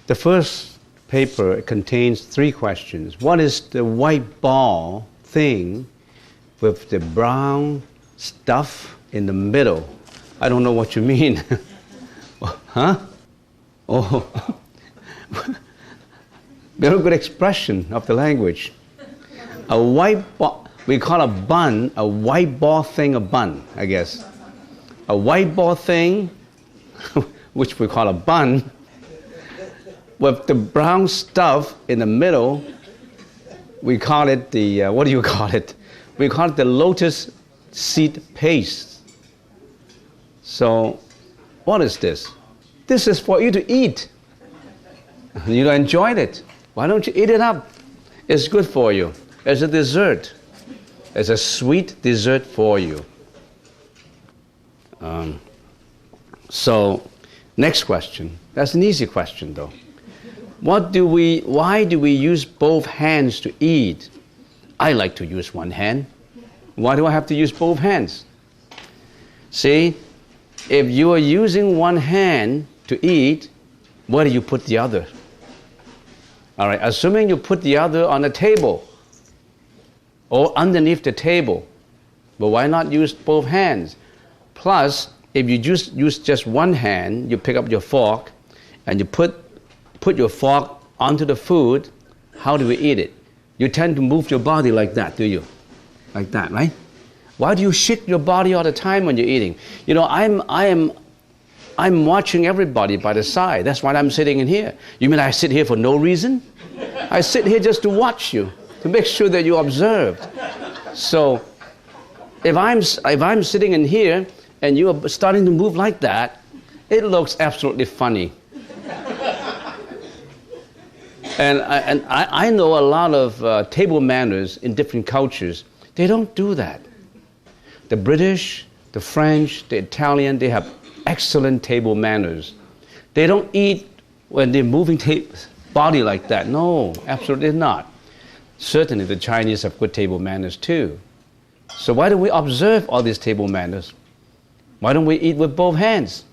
The first paper contains 3 questions. What is the white ball thing with the brown stuff in the middle? I don't know what you mean. Huh? Oh, very good expression of the language. A white ball, we call a bun, a white ball thing a bun, I guess. A white ball thing, which we call a bun, with the brown stuff in the middle, we call it the, what do you call it? We call it the lotus seed paste. So, what is this? This is for you to eat. You enjoyed it. Why don't you eat it up? It's good for you. It's a dessert. It's a sweet dessert for you. So, next question. That's an easy question, though. Why do we use both hands to eat? I like to use one hand. Why do I have to use both hands? See, if you are using one hand to eat, where do you put the other? All right, assuming you put the other on the table or underneath the table, but why not use both hands? Plus, if you just use just one hand, you pick up your fork and you put your fork onto the food, how do we eat it? You tend to move your body like that, do you? Like that, right? Why do you shake your body all the time when you're eating? You know, I'm watching everybody by the side. That's why I'm sitting in here. You mean I sit here for no reason? I sit here just to watch you, to make sure that you're observed. So, if I'm sitting in here and you are starting to move like that, it looks absolutely funny. And I know a lot of table manners in different cultures. They don't do that. The British, the French, the Italian, they have excellent table manners. They don't eat when they're moving body like that. No, absolutely not. Certainly the Chinese have good table manners too. So why don't we observe all these table manners? Why don't we eat with both hands?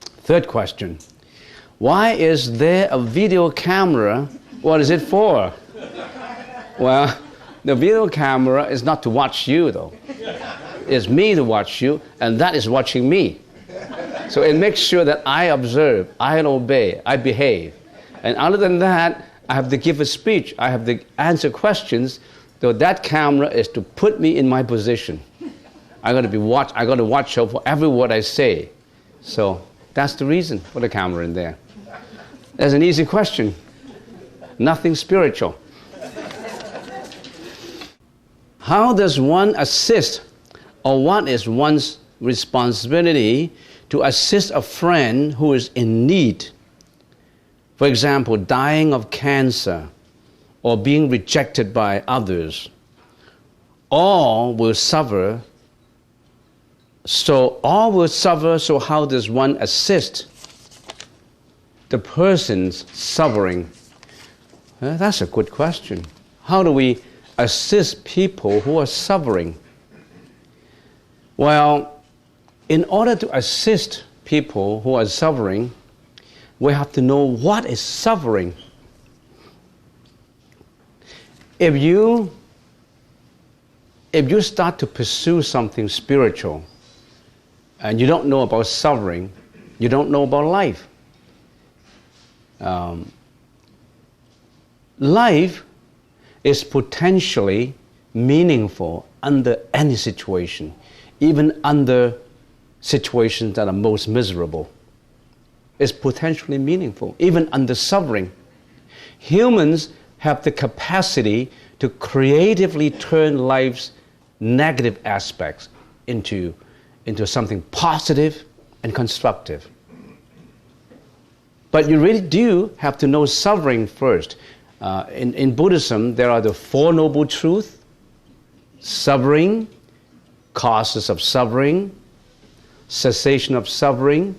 Third question. Why is there a video camera? What is it for? Well, the video camera is not to watch you though. It's me to watch you, and that is watching me. So it makes sure that I observe, I obey, I behave. And other than that, I have to give a speech, I have to answer questions, so that camera is to put me in my position. I got to watch out for every word I say. So that's the reason for the camera in there. That's an easy question. Nothing spiritual. How does one assist, or what is one's responsibility to assist a friend who is in need? For example, dying of cancer or being rejected by others. All will suffer. So how does one assist the person's suffering? That's a good question. How do we assist people who are suffering? Well, in order to assist people who are suffering, we have to know what is suffering. If you start to pursue something spiritual and you don't know about suffering, you don't know about life. Life is potentially meaningful under any situation, even under situations that are most miserable. It's potentially meaningful, even under suffering. Humans have the capacity to creatively turn life's negative aspects into something positive and constructive. But you really do have to know suffering first. In Buddhism, there are the Four Noble Truths: suffering, causes of suffering, cessation of suffering,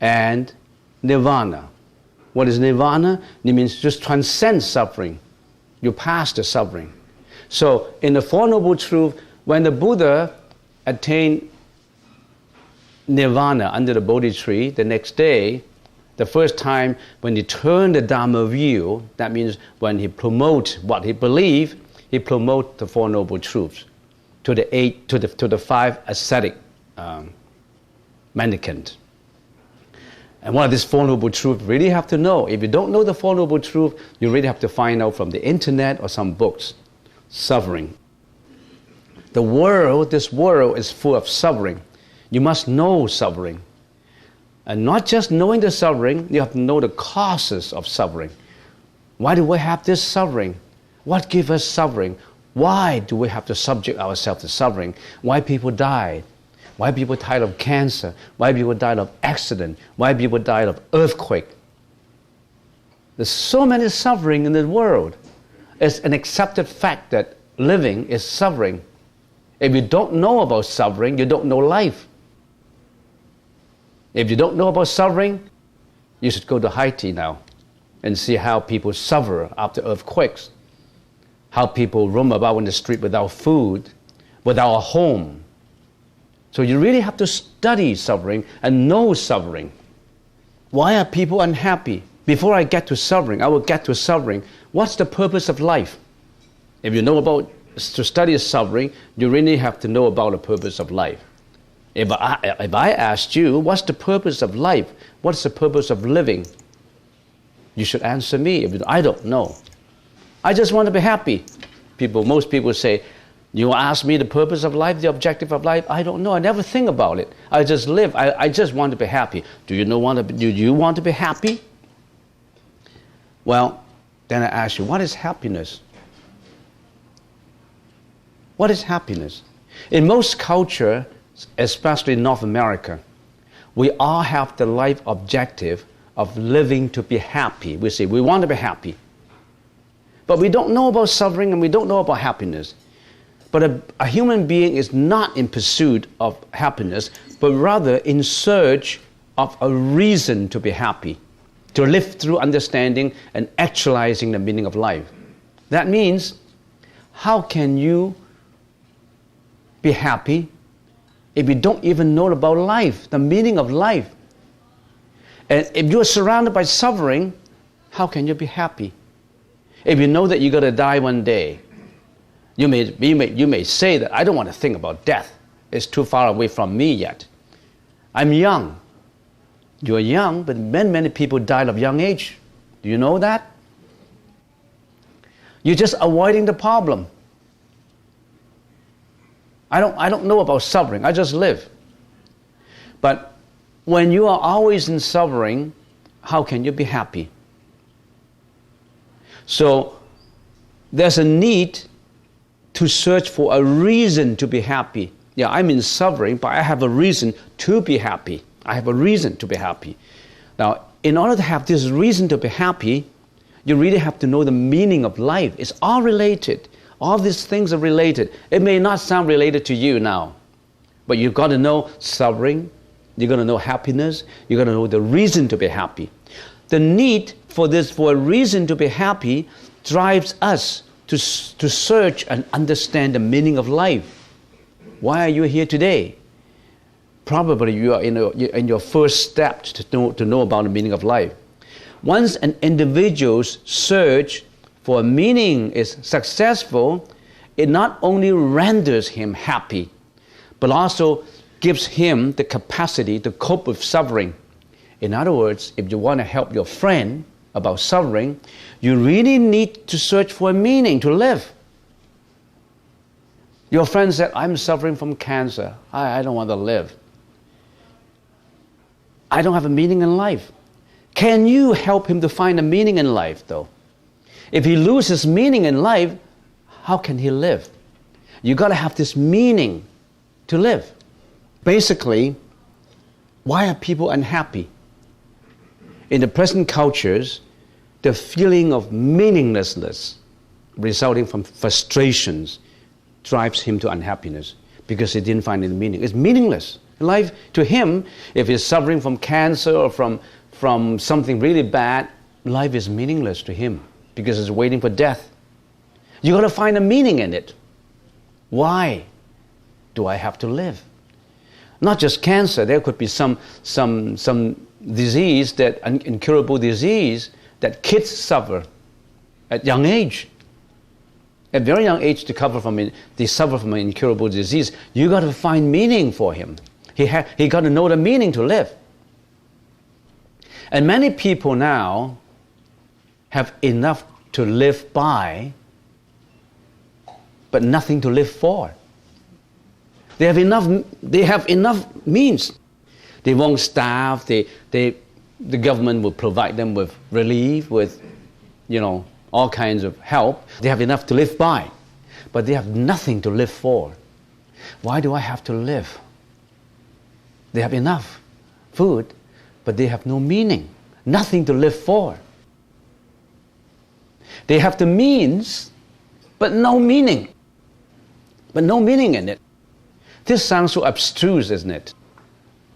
and nirvana. What is nirvana? It means just transcend suffering. You pass the suffering. So in the Four Noble Truths, when the Buddha attained nirvana under the Bodhi tree, the next day, The first time when he turned the Dharma view, that means when he promotes what he believes, he promotes the Four Noble Truths to the five ascetic mendicants. And one of these Four Noble Truths really have to know. If you don't know the Four Noble Truths, you really have to find out from the internet or some books. Suffering. This world is full of suffering. You must know suffering. And not just knowing the suffering, you have to know the causes of suffering. Why do we have this suffering? What gives us suffering? Why do we have to subject ourselves to suffering? Why people die? Why people died of cancer? Why people died of accident? Why people died of earthquake? There's so many suffering in the world. It's an accepted fact that living is suffering. If you don't know about suffering, you don't know life. If you don't know about suffering, you should go to Haiti now and see how people suffer after earthquakes, how people roam about in the street without food, without a home. So you really have to study suffering and know suffering. Why are people unhappy? Before I get to suffering, I will get to suffering. What's the purpose of life? If you know about to study suffering, you really have to know about the purpose of life. If I asked you, what's the purpose of life? What's the purpose of living? You should answer me. I don't know. I just want to be happy. Most people say, you ask me the purpose of life, the objective of life? I don't know. I never think about it. I just live. I just want to be happy. Do you want to be happy? Well, then I ask you, what is happiness? What is happiness? In most culture, especially in North America, we all have the life objective of living to be happy. We say we want to be happy. But we don't know about suffering and we don't know about happiness. But a human being is not in pursuit of happiness, but rather in search of a reason to be happy, to live through understanding and actualizing the meaning of life. That means, how can you be happy if you don't even know about life, the meaning of life? And if you are surrounded by suffering, how can you be happy? If you know that you're going to die one day, you may say that, I don't want to think about death. It's too far away from me yet. I'm young. You're young, but many people died of young age. Do you know that? You're just avoiding the problem. I don't know about suffering. I just live. But when you are always in suffering, how can you be happy? So there's a need to search for a reason to be happy. Yeah, I'm in suffering, but I have a reason to be happy. I have a reason to be happy. Now, in order to have this reason to be happy, you really have to know the meaning of life. It's all related. All these things are related. It may not sound related to you now, but you've got to know suffering, you've got to know happiness, you've got to know the reason to be happy. The need for a reason to be happy drives us to search and understand the meaning of life. Why are you here today? Probably you are in your first step to know about the meaning of life. Once an individual's search for a meaning is successful, it not only renders him happy, but also gives him the capacity to cope with suffering. In other words, if you want to help your friend about suffering, you really need to search for a meaning to live. Your friend said, I'm suffering from cancer. I don't want to live. I don't have a meaning in life. Can you help him to find a meaning in life, though? If he loses meaning in life, how can he live? You got to have this meaning to live. Basically, why are people unhappy? In the present cultures, the feeling of meaninglessness resulting from frustrations drives him to unhappiness because he didn't find any meaning. It's meaningless. Life, to him, if he's suffering from cancer or from something really bad, life is meaningless to him because he's waiting for death. You got to find a meaning in it. Why do I have to live? Not just cancer. There could be some disease, that incurable disease that kids suffer at young age. At very young age, they suffer from an incurable disease. You got to find meaning for him. He got to know the meaning to live. And many people now have enough to live by, but nothing to live for. They have enough means. They won't starve. The government will provide them with relief, with, all kinds of help. They have enough to live by, but they have nothing to live for. Why do I have to live? They have enough food, but they have no meaning, nothing to live for. They have the means, but no meaning. But no meaning in it. This sounds so abstruse, isn't it?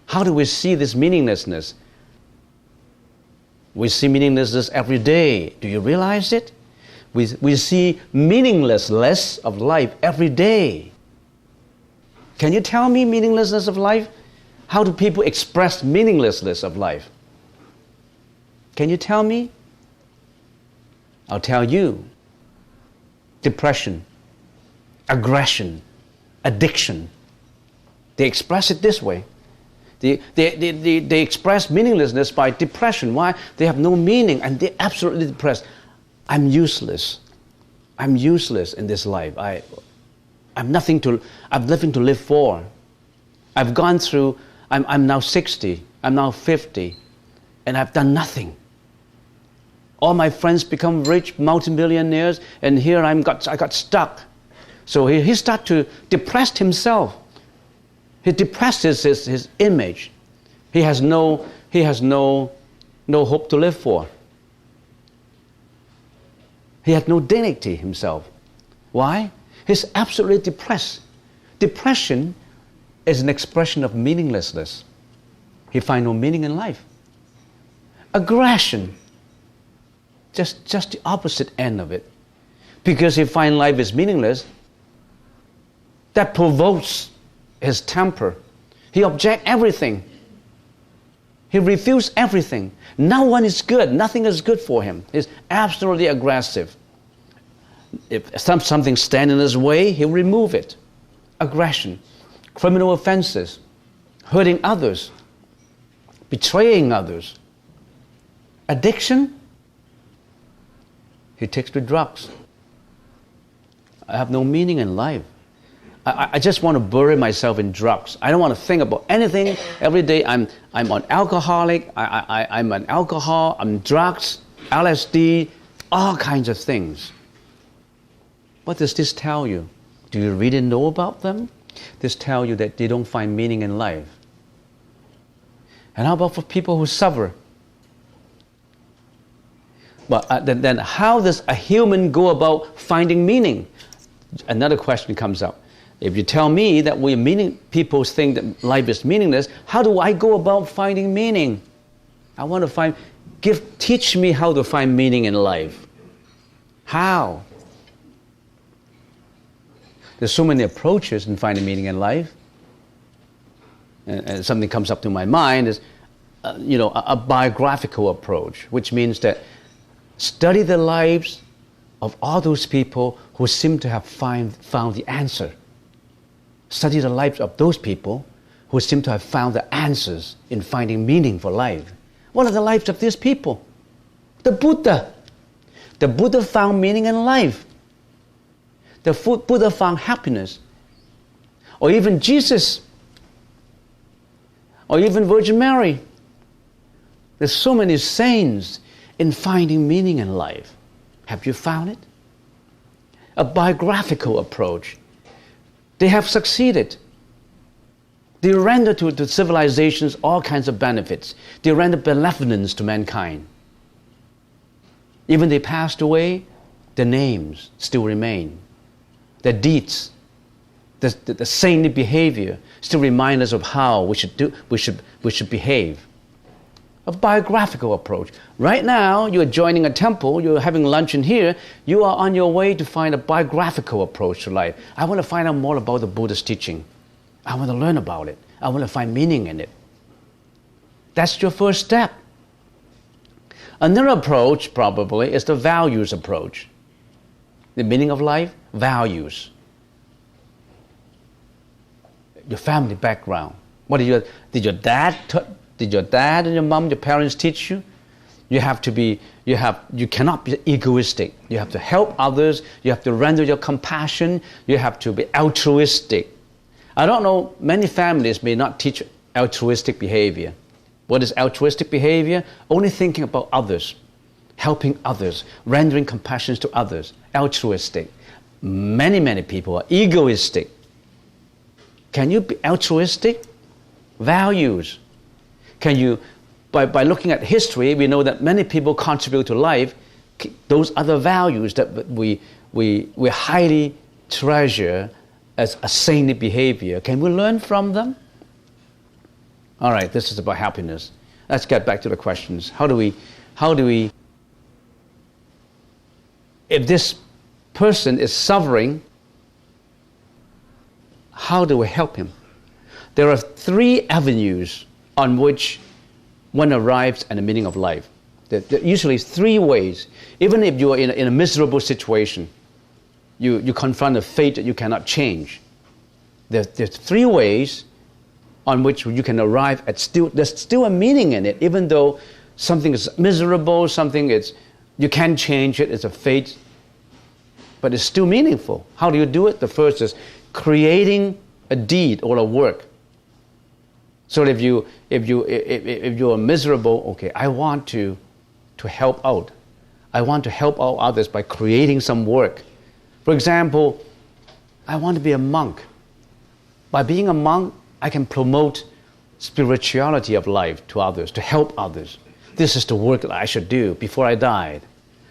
How do we see this meaninglessness? We see meaninglessness every day. Do you realize it? We see meaninglessness of life every day. Can you tell me meaninglessness of life? How do people express meaninglessness of life? Can you tell me? I'll tell you. Depression, aggression, addiction. They express it this way. They express meaninglessness by depression. Why? They have no meaning and they're absolutely depressed. I'm useless. I'm useless in this life. I'm nothing to live for. I've gone through, I'm now 60, I'm now 50, and I've done nothing. All my friends become rich, multimillionaires, and here I got stuck. So he started to depress himself. He depresses his image. He has no hope to live for. He had no dignity himself. Why? He's absolutely depressed. Depression is an expression of meaninglessness. He finds no meaning in life. Aggression, just the opposite end of it. Because he finds life is meaningless, that provokes his temper. He objects everything. He refuses everything. No one is good. Nothing is good for him. He's absolutely aggressive. If something stands in his way, he'll remove it. Aggression, criminal offenses, hurting others, betraying others. Addiction, he takes to drugs. I have no meaning in life. I just want to bury myself in drugs. I don't want to think about anything. Every day I'm on alcoholic, I'm on alcohol, I'm drugs, LSD, all kinds of things. What does this tell you? Do you really know about them? This tells you that they don't find meaning in life. And how about for people who suffer? But then how does a human go about finding meaning? Another question comes up. If you tell me that people think that life is meaningless, how do I go about finding meaning? I want to teach me how to find meaning in life. How? There's so many approaches in finding meaning in life. And something comes up to my mind is, a biographical approach, which means that study the lives of all those people who seem to have found the answer. Study the lives of those people who seem to have found the answers in finding meaning for life. What are the lives of these people? The Buddha. The Buddha found meaning in life. The Buddha found happiness. Or even Jesus. Or even Virgin Mary. There's so many saints in finding meaning in life. Have you found it? A biographical approach. They have succeeded. They render to civilizations all kinds of benefits. They render benevolence to mankind. Even they passed away, their names still remain. Their deeds, the saintly behavior still remind us of how we should behave. A biographical approach. Right now, you're joining a temple, you're having lunch in here, you are on your way to find a biographical approach to life. I want to find out more about the Buddhist teaching. I want to learn about it. I want to find meaning in it. That's your first step. Another approach probably is the values approach. The meaning of life, values. Your family background. What did your dad and your mom, your parents teach you? You cannot be egoistic. You have to help others. You have to render your compassion. You have to be altruistic. I don't know, many families may not teach altruistic behavior. What is altruistic behavior? Only thinking about others, helping others, rendering compassion to others. Altruistic. Many people are egoistic. Can you be altruistic? Values. Can you, by looking at history, we know that many people contribute to life. Those other values that we highly treasure as a saintly behavior. Can we learn from them? All right, this is about happiness. Let's get back to the questions. How do we, if this person is suffering, how do we help him? There are 3 avenues on which one arrives at the meaning of life. There usually 3 ways. Even if you are in a miserable situation, you confront a fate that you cannot change. There's 3 ways on which you can arrive at there's still a meaning in it, even though something is miserable, you can't change it, it's a fate, but it's still meaningful. How do you do it? The first is creating a deed or a work. So if you are miserable, okay, I want to help out. I want to help out others by creating some work. For example, I want to be a monk. By being a monk, I can promote spirituality of life to others, to help others. This is the work that I should do before I died.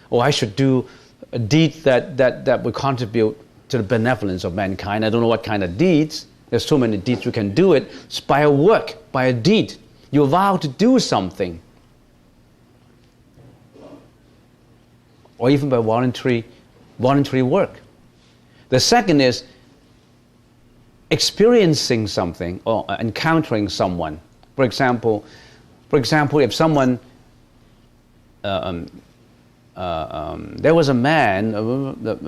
Or I should do a deed that would contribute to the benevolence of mankind. I don't know what kind of deeds. There's so many deeds you can do it. It's by a work, by a deed. You vow to do something. Or even by voluntary work. The second is experiencing something or encountering someone. For example, if someone, there was a man,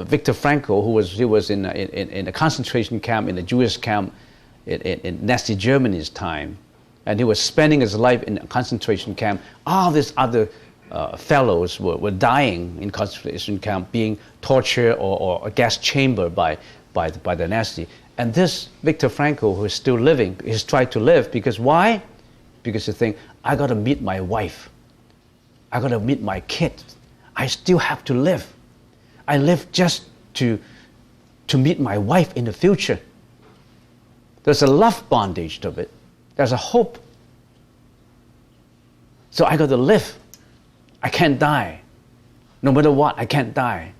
Viktor Frankl, he was in a concentration camp, in a Jewish camp in Nazi Germany's time, and he was spending his life in a concentration camp. All these other fellows were dying in concentration camp, being tortured or a gas chamber by the Nazi. And this Viktor Frankl, who is still living, he's tried to live because why? Because he thinks, I got to meet my wife. I got to meet my kids. I still have to live. I live just to meet my wife in the future. There's a love bondage to it. There's a hope. So I got to live. I can't die. No matter what, I can't die.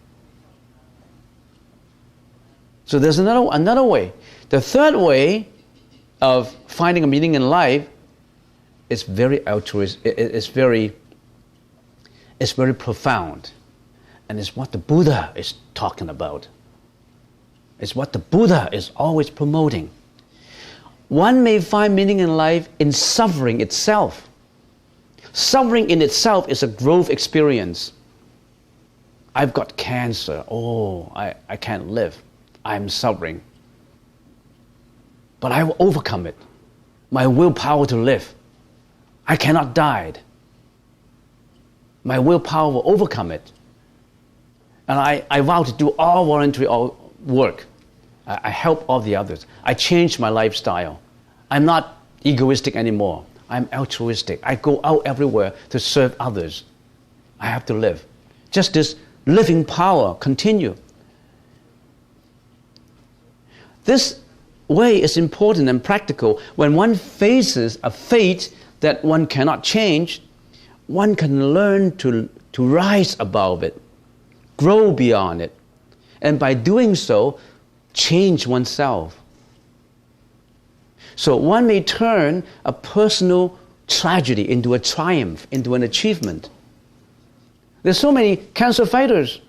So there's another way. The third way of finding a meaning in life is very altruistic. It's very profound. And it's what the Buddha is talking about. It's what the Buddha is always promoting. One may find meaning in life in suffering itself. Suffering in itself is a growth experience. I've got cancer. Oh, I can't live. I'm suffering. But I will overcome it. My willpower to live. I cannot die. My willpower will overcome it. And I vow to do all voluntary work. I help all the others. I change my lifestyle. I'm not egoistic anymore. I'm altruistic. I go out everywhere to serve others. I have to live. Just this living power continue. This way is important and practical. When one faces a fate that one cannot change, one can learn to rise above it, grow beyond it, and by doing so, change oneself. So one may turn a personal tragedy into a triumph, into an achievement. There's so many cancer fighters.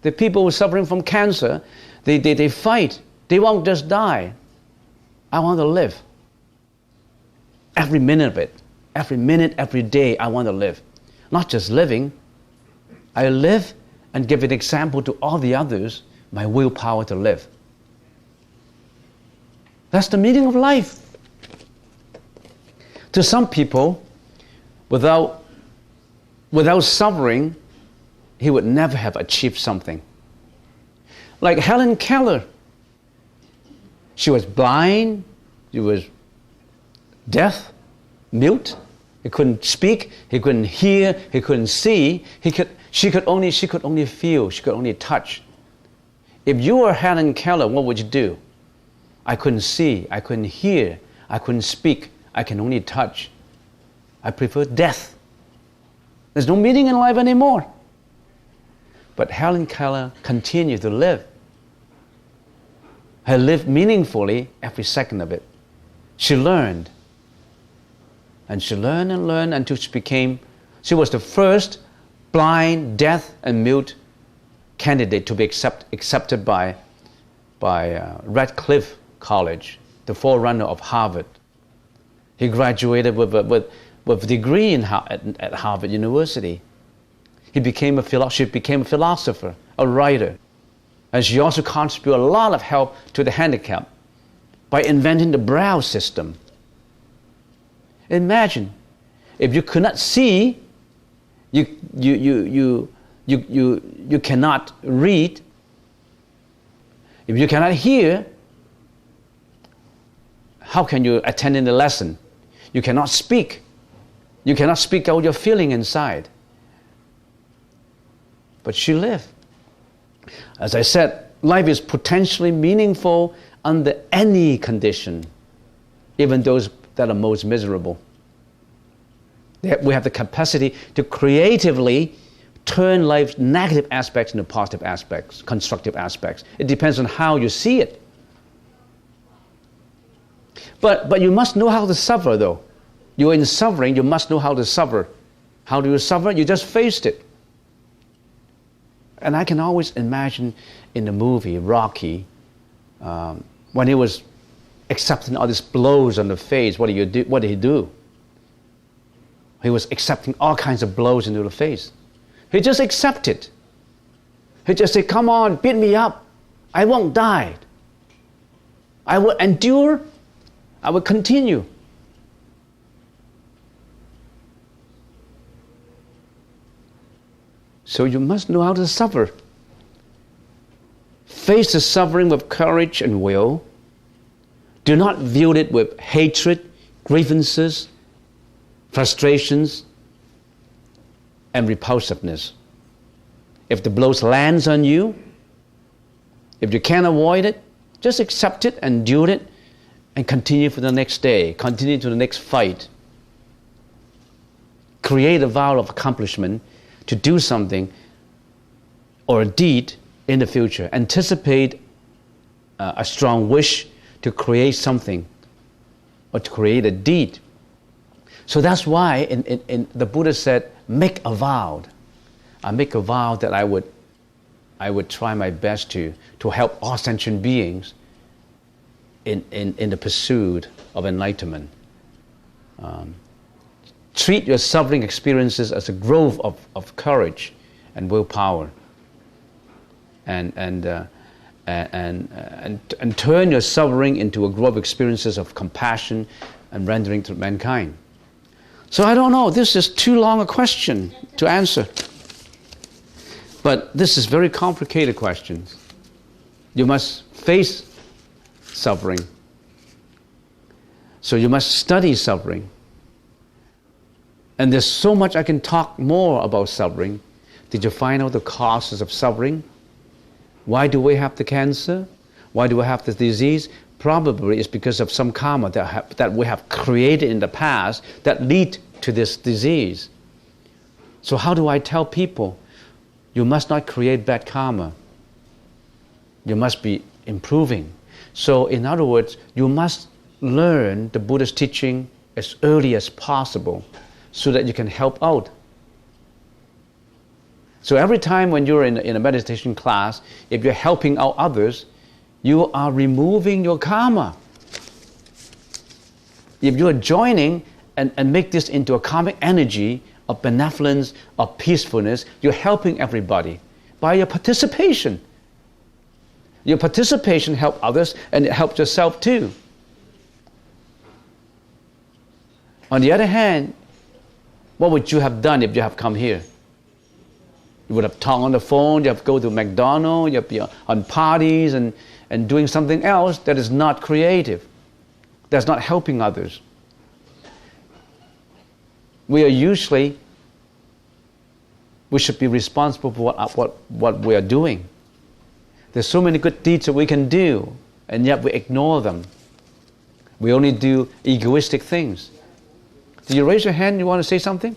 The people who are suffering from cancer, they fight. They won't just die. I want to live. Every minute of it, Every minute, every day, I want to live. Not just living. I live and give an example to all the others, my willpower to live. That's the meaning of life. To some people, without suffering, he would never have achieved something. Like Helen Keller. She was blind, she was deaf, mute. He couldn't speak, he couldn't hear, he couldn't see. She could only feel, she could only touch. If you were Helen Keller, what would you do? I couldn't see, I couldn't hear, I couldn't speak, I can only touch. I prefer death. There's no meaning in life anymore. But Helen Keller continued to live. She lived meaningfully every second of it. She learned. And she learned and learned until she was the first blind, deaf, and mute candidate to be accepted by Radcliffe College, the forerunner of Harvard. He graduated with a degree at Harvard University. She became a philosopher, a writer. And she also contributed a lot of help to the handicapped by inventing the Braille system. Imagine, if you could not see, you cannot read. If you cannot hear, how can you attend in the lesson? You cannot speak. You cannot speak out your feeling inside. But she lived. As I said, life is potentially meaningful under any condition, even those that are most miserable. We have the capacity to creatively turn life's negative aspects into positive aspects, constructive aspects. It depends on how you see it. But you must know how to suffer, though. You're in suffering, you must know how to suffer. How do you suffer? You just faced it. And I can always imagine in the movie Rocky, when he was accepting all these blows on the face, what did he do? He was accepting all kinds of blows into the face. He just accepted. He just said, come on, beat me up. I won't die. I will endure. I will continue. So you must know how to suffer. Face the suffering with courage and will. Do not view it with hatred, grievances, frustrations, and repulsiveness. If the blows lands on you, if you can't avoid it, just accept it, endure it, and continue for the next day, continue to the next fight. Create a vow of accomplishment to do something or a deed in the future. Anticipate a strong wish to create something or to create a deed. So that's why in the Buddha said, make a vow. I make a vow that I would try my best to help all sentient beings in the pursuit of enlightenment. Treat your suffering experiences as a growth of courage and willpower, and turn your suffering into a growth of experiences of compassion and rendering to mankind. So I don't know, this is too long a question to answer. But this is very complicated questions. You must face suffering. So you must study suffering. And there's so much I can talk more about suffering. Did you find out the causes of suffering? Why do we have the cancer? Why do we have the disease? Probably it's because of some karma that we have created in the past that lead to this disease. So how do I tell people? You must not create bad karma. You must be improving. So in other words, you must learn the Buddha's teaching as early as possible so that you can help out. So every time when you're in a meditation class, if you're helping out others, you are removing your karma. If you're joining and make this into a karmic energy of benevolence, of peacefulness. You're helping everybody by your participation. Your participation helps others and it helps yourself too. On the other hand, what would you have done if you have come here? You would have talked on the phone, you have to go to McDonald's, you have to be on parties and doing something else that is not creative, that's not helping others. We should be responsible for what we are doing. There's so many good deeds that we can do, and yet we ignore them. We only do egoistic things. Did you raise your hand? You want to say something?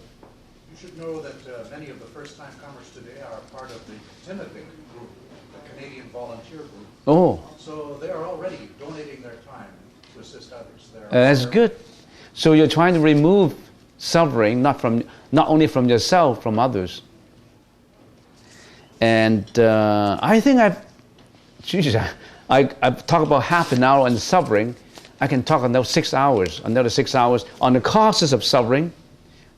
You should know that many of the first-time comers today are part of the Timothy group, the Canadian volunteer group. Oh. So they are already donating their time to assist others. That's good. So you're trying to remove suffering, not only from yourself, from others. And I think I've talked about half an hour on suffering. I can talk another 6 hours on the causes of suffering,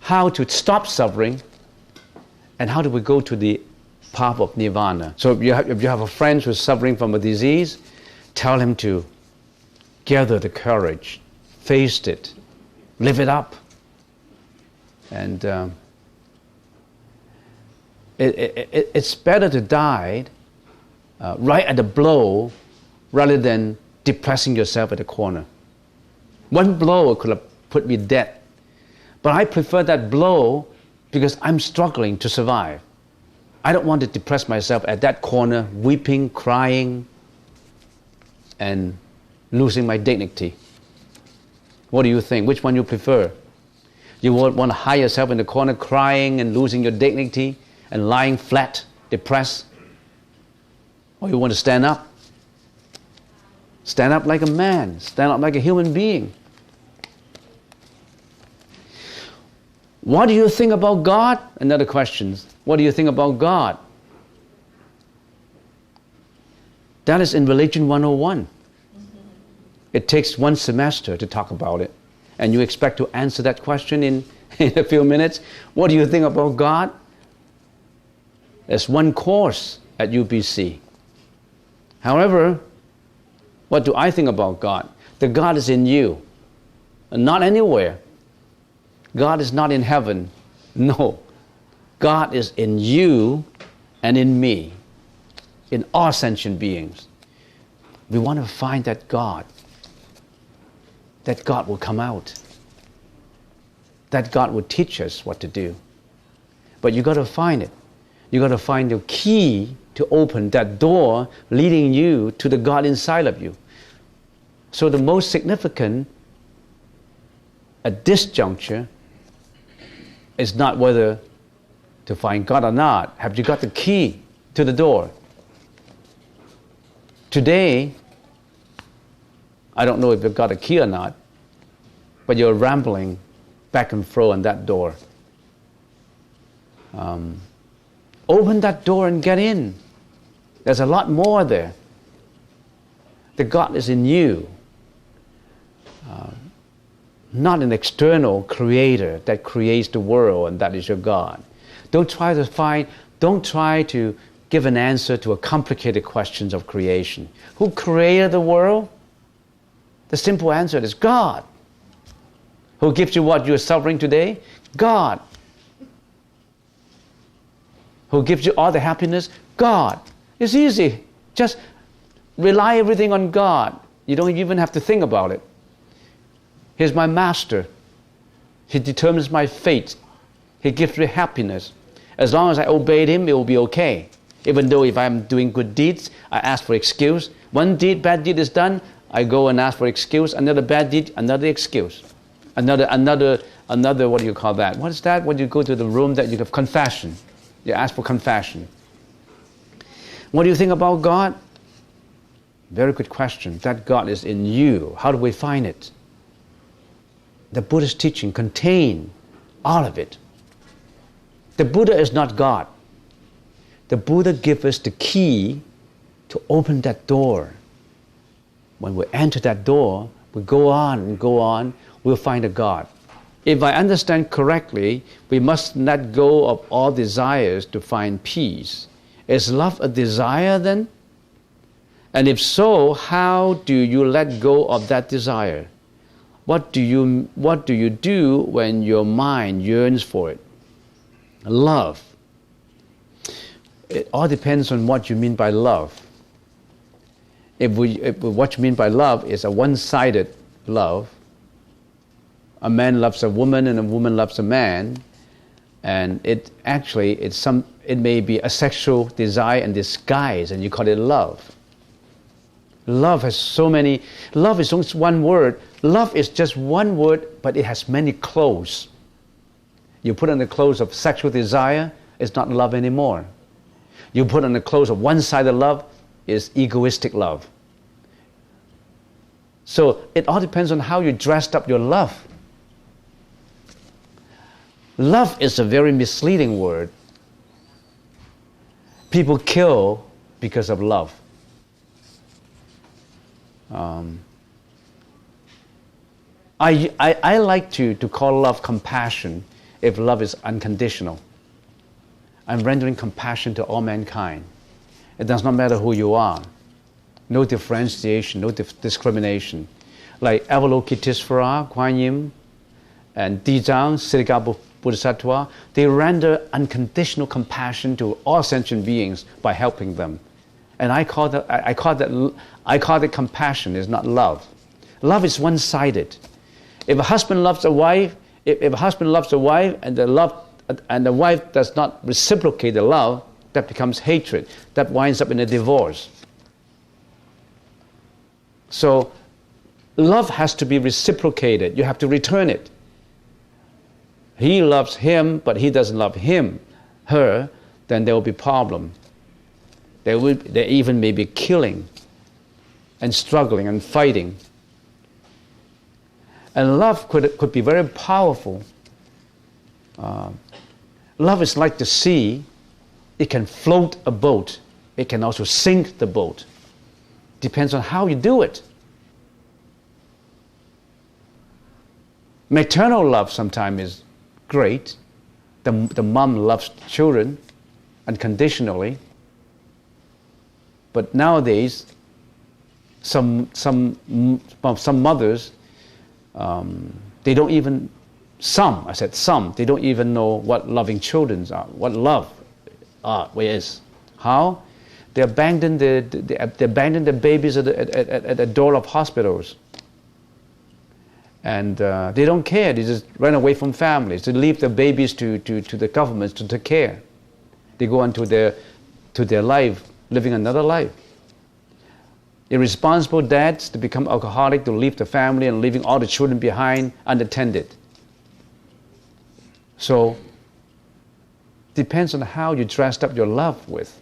how to stop suffering, and how do we go to the path of nirvana. So if you have a friend who's suffering from a disease, tell him to gather the courage, face it, live it up. And it's better to die right at the blow rather than depressing yourself at the corner. One blow could have put me dead. But I prefer that blow because I'm struggling to survive. I don't want to depress myself at that corner, weeping, crying, and losing my dignity. What do you think? Which one you prefer? You would want to hide yourself in the corner crying and losing your dignity and lying flat, depressed? Or you want to stand up? Stand up like a man. Stand up like a human being. What do you think about God? Another question. What do you think about God? That is in Religion 101. It takes one semester to talk about it. And you expect to answer that question in a few minutes? What do you think about God? There's one course at UBC. However, what do I think about God? The God is in you, and not anywhere. God is not in heaven. No. God is in you and in me, in all sentient beings. We want to find that God. That God will come out. That God will teach us what to do. But you got to find it. You got to find the key to open that door leading you to the God inside of you. So the most significant at this juncture is not whether to find God or not. Have you got the key to the door? Today, I don't know if you've got a key or not, but you're rambling back and fro on that door. Open that door and get in. There's a lot more there. The God is in you. Not an external creator that creates the world and that is your God. Don't try to give an answer to a complicated questions of creation. Who created the world? The simple answer is God. Who gives you what you're suffering today? God. Who gives you all the happiness? God. It's easy. Just rely everything on God. You don't even have to think about it. He's my master. He determines my fate. He gives me happiness. As long as I obey him, it will be okay. Even though if I'm doing good deeds, I ask for excuse. One bad deed is done, I go and ask for excuse. Another bad deed, another excuse. Another, what do you call that? What is that? When you go to the room that you have confession. You ask for confession. What do you think about God? Very good question. That God is in you. How do we find it? The Buddhist teaching contains all of it. The Buddha is not God. The Buddha gives us the key to open that door. When we enter that door, we go on and go on, we'll find a God. If I understand correctly, we must let go of all desires to find peace. Is love a desire then? And if so, how do you let go of that desire? What do you do when your mind yearns for it? Love. It all depends on what you mean by love. If what you mean by love is a one-sided love, a man loves a woman and a woman loves a man, and it may be a sexual desire in disguise, and you call it love. Love has so many. Love is only one word. Love is just one word, but it has many clothes. You put on the clothes of sexual desire, it's not love anymore. You put on the clothes of one-sided love, it's egoistic love. So it all depends on how you dressed up your love. Love is a very misleading word. People kill because of love. I like to call love compassion if love is unconditional. I'm rendering compassion to all mankind. It does not matter who you are. No differentiation, no discrimination. Like Avalokitesvara, Guan Yin, and Dijang, Siddhika Bodhisattva, they render unconditional compassion to all sentient beings by helping them. And I call that compassion, is not love. Love is one-sided. If a husband loves a wife, if a husband loves a wife and the wife does not reciprocate the love, that becomes hatred. That winds up in a divorce. So love has to be reciprocated. You have to return it. He loves him, but he doesn't love her, then there will be problem. There even may be killing and struggling and fighting. And love could be very powerful. Love is like the sea. It can float a boat. It can also sink the boat. Depends on how you do it. Maternal love sometimes is great. The mom loves children unconditionally. But nowadays, some mothers, they don't even, they don't even know what loving children are, what love is. How? They abandon the babies at the door of hospitals. And they don't care. They just run away from families. They leave the babies to the governments to take care. They go on to their life, living another life. Irresponsible dads to become alcoholic, to leave the family and leaving all the children behind unattended. So, depends on how you dressed up your love with.